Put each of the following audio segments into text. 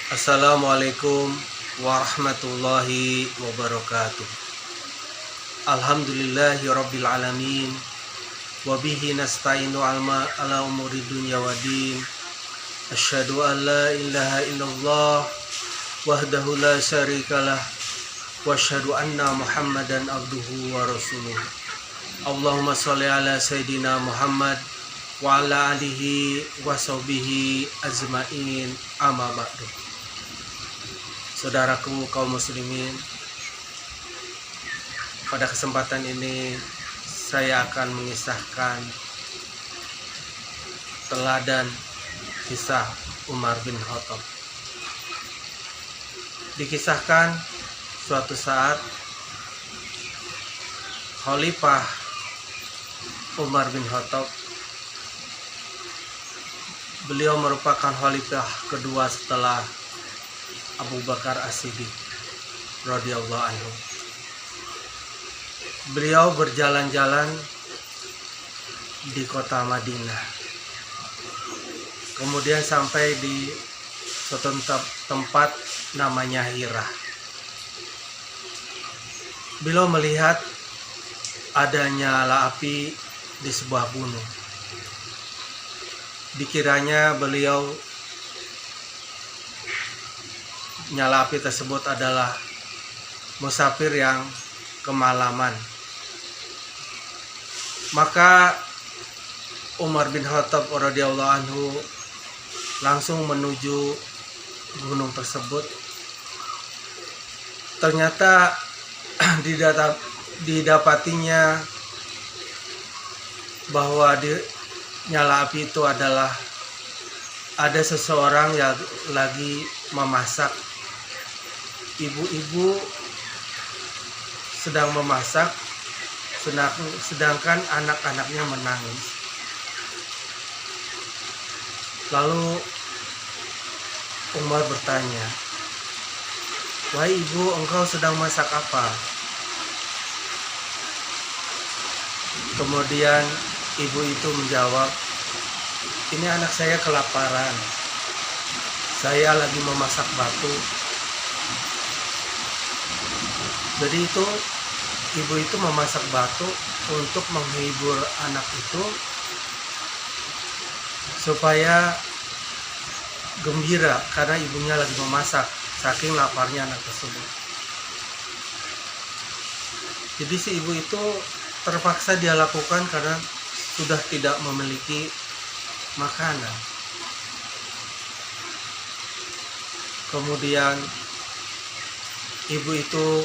Assalamualaikum warahmatullahi wabarakatuh. Alhamdulillahi rabbil alamin. Wabihi nasta'inu ala umuri dunya waddin. Asyhadu an la ilaha illallah wahdahu la syarikalah wa asyhadu anna Muhammadan abduhu wa rasuluh. Allahumma sholli ala sayyidina Muhammad wa ala alihi wa sahbihi ajmain, amma ba'du. Saudaraku kaum muslimin, pada kesempatan ini saya akan mengisahkan teladan kisah Umar bin Khattab. Dikisahkan suatu saat Khalifah Umar bin Khattab, beliau merupakan khalifah kedua setelah Abu Bakar As-Siddiq radhiyallahu anhu. Beliau berjalan-jalan di kota Madinah. Kemudian sampai di suatu tempat namanya Hira. Beliau melihat adanya nyala api di sebuah gunung. Dikiranya nyala api tersebut adalah musafir yang kemalaman. Maka Umar bin Khattab radhiyallahu anhu langsung menuju gunung tersebut. Ternyata didapatinya bahwa nyala api itu adalah ada seseorang yang lagi memasak. Ibu-ibu sedang memasak, sedangkan anak-anaknya menangis. Lalu Umar bertanya, "Wahai ibu, engkau sedang masak apa?" Kemudian ibu itu menjawab, "Ini anak saya kelaparan. Saya lagi memasak batu." Jadi ibu itu memasak batu untuk menghibur anak itu supaya gembira karena ibunya lagi memasak, saking laparnya anak tersebut. Jadi si ibu itu terpaksa dia lakukan karena sudah tidak memiliki makanan. Kemudian ibu itu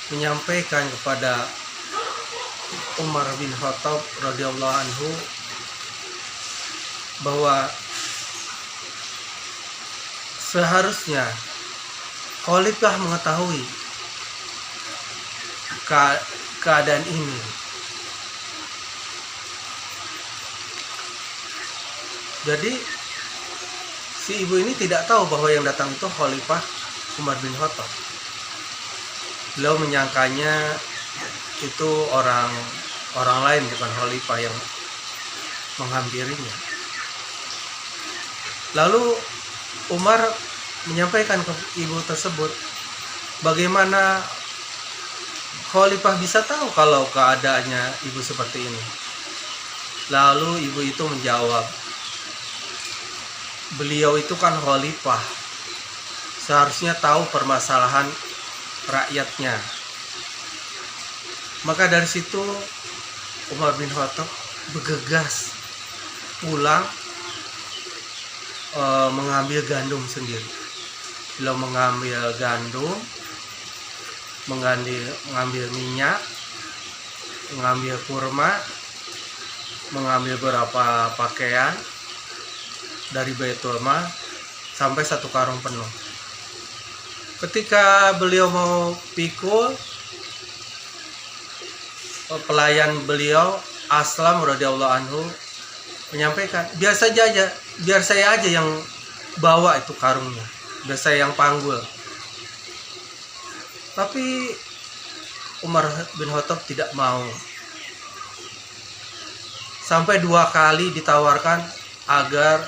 menyampaikan kepada Umar bin Khattab radhiyallahu anhu bahwa seharusnya khalifah mengetahui keadaan ini. Jadi si ibu ini tidak tahu bahwa yang datang itu khalifah Umar bin Khattab. Beliau menyangkanya itu orang lain, bukan khalifah yang menghampirinya. Lalu Umar menyampaikan ke ibu tersebut, bagaimana khalifah bisa tahu kalau keadaannya ibu seperti ini? Lalu ibu itu menjawab, beliau itu kan khalifah, seharusnya tahu permasalahan rakyatnya. Maka dari situ Umar bin Khattab bergegas pulang mengambil gandum sendiri. Beliau mengambil gandum, mengambil minyak, mengambil kurma, mengambil beberapa pakaian dari Baitul Mal sampai 1 karung penuh. Ketika beliau mau pikul, pelayan beliau Aslam radhiyallahu anhu menyampaikan, biar saya aja yang bawa itu karungnya, biar saya yang panggul. Tapi Umar bin Khattab tidak mau. Sampai 2 kali ditawarkan agar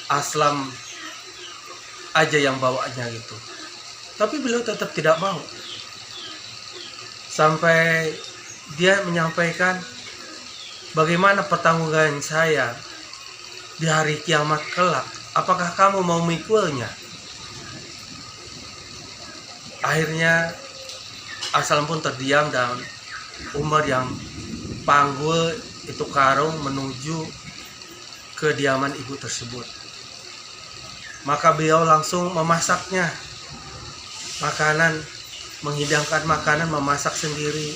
Aslam aja yang bawanya gitu. Tapi beliau tetap tidak mau. Sampai dia menyampaikan, bagaimana pertanggungan saya di hari kiamat kelak? Apakah kamu mau memikulnya? Akhirnya Aslam pun terdiam dan Umar yang panggul itu karung menuju kediaman ibu tersebut. Maka beliau langsung memasaknya. Makanan, menghidangkan makanan, memasak sendiri.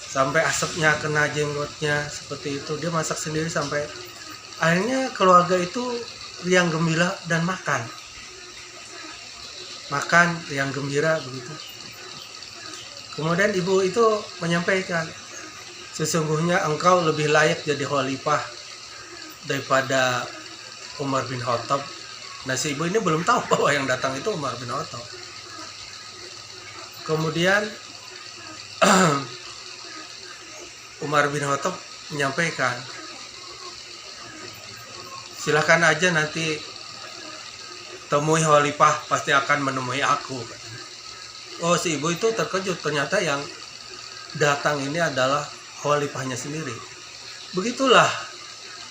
Sampai asapnya kena jenggotnya, seperti itu. Dia masak sendiri sampai akhirnya keluarga itu riang gembira dan makan. Makan riang gembira begitu. Kemudian ibu itu menyampaikan, sesungguhnya engkau lebih layak jadi khalifah daripada Umar bin Khattab. Nah, si ibu ini belum tahu bahwa yang datang itu Umar bin Khattab. Kemudian Umar bin Khattab menyampaikan, silakan aja nanti temui khalifah, pasti akan menemui aku. Oh, si ibu itu terkejut, ternyata yang datang ini adalah khalifahnya sendiri. Begitulah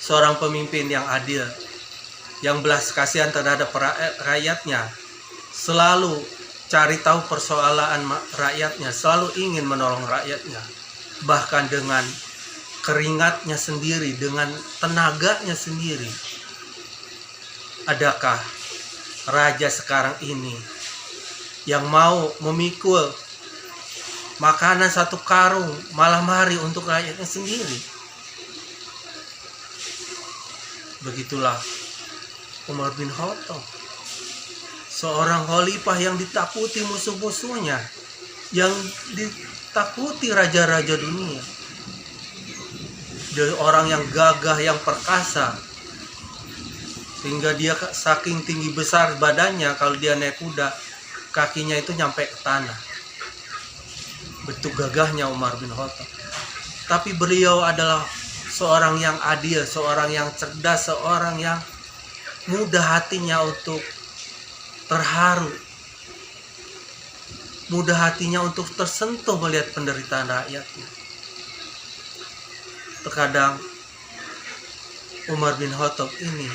seorang pemimpin yang adil, yang belas kasihan terhadap rakyatnya, selalu cari tahu persoalan rakyatnya, selalu ingin menolong rakyatnya, bahkan dengan keringatnya sendiri, dengan tenaganya sendiri. Adakah raja sekarang ini yang mau memikul makanan satu karung malam hari untuk rakyatnya sendiri? Begitulah Umar bin Khattab, seorang khalifah yang ditakuti musuh-musuhnya, yang ditakuti raja-raja dunia. Dia orang yang gagah, yang perkasa, sehingga dia saking tinggi besar badannya, kalau dia naik kuda kakinya itu nyampe ke tanah. Betul gagahnya Umar bin Khattab. Tapi beliau adalah seorang yang adil, seorang yang cerdas, seorang yang mudah hatinya untuk terharu, mudah hatinya untuk tersentuh melihat penderitaan rakyatnya. Terkadang Umar bin Khattab ini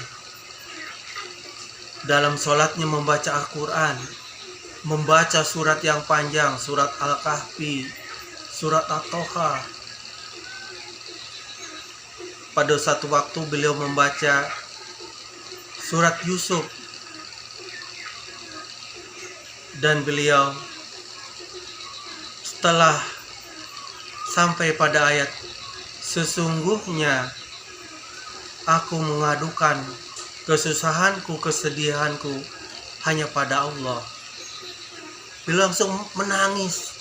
dalam sholatnya membaca Al-Quran, membaca surat yang panjang, surat Al-Kahfi, surat At-Toha. Pada satu waktu beliau membaca surat Yusuf, dan beliau setelah sampai pada ayat, sesungguhnya aku mengadukan kesusahanku, kesedihanku hanya pada Allah. Beliau langsung menangis,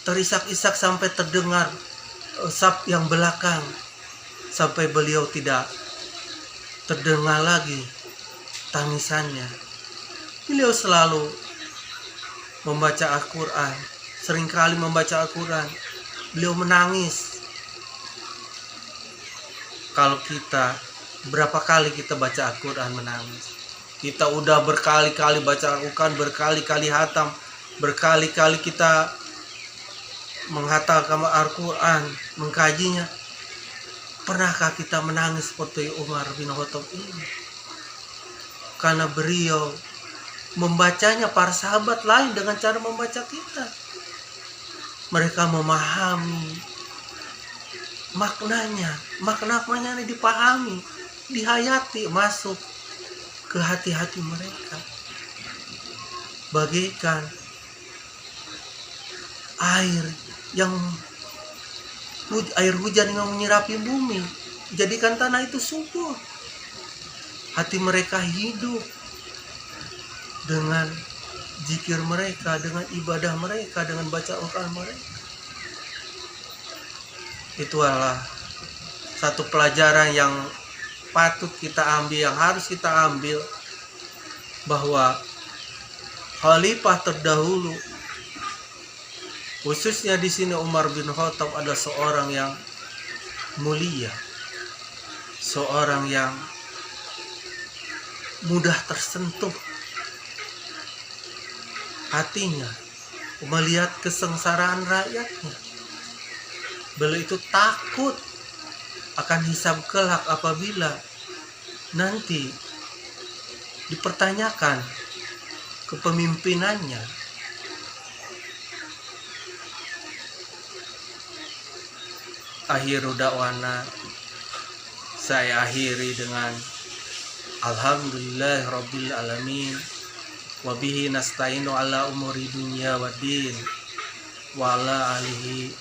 terisak-isak sampai terdengar saf yang belakang, sampai beliau tidak terdengar lagi tangisannya. Beliau selalu membaca Al-Quran, seringkali membaca Al-Quran, beliau menangis. Kalau kita, berapa kali kita baca Al-Quran menangis? Kita udah berkali-kali baca Al-Quran, berkali-kali hatam, berkali-kali kita menghatamkan Al-Quran, mengkajinya. Pernahkah kita menangis seperti Umar bin Khattab ini? Karena beliau membacanya, para sahabat lain dengan cara membaca kita. Mereka memahami maknanya ini dipahami, dihayati, masuk ke hati-hati mereka. Bagaikan air hujan yang menyirapi bumi, jadikan tanah itu subur. Hati mereka hidup dengan zikir mereka, dengan ibadah mereka, dengan baca Al-Quran mereka. Itu adalah satu pelajaran yang patut kita ambil, yang harus kita ambil, bahwa khalifah terdahulu, khususnya di sini Umar bin Khattab, adalah seorang yang mulia, seorang yang mudah tersentuh hatinya, melihat kesengsaraan rakyatnya. Beliau itu takut akan hisab kelak apabila nanti dipertanyakan kepemimpinannya. Akhiru da'wana, saya akhiri dengan alhamdulillah rabbil alamin, wabihi nasta'inu ala umuri dunya waddin, wa ala alihi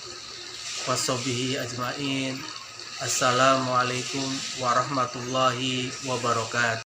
washabihi ajmain. Assalamualaikum warahmatullahi wabarakatuh.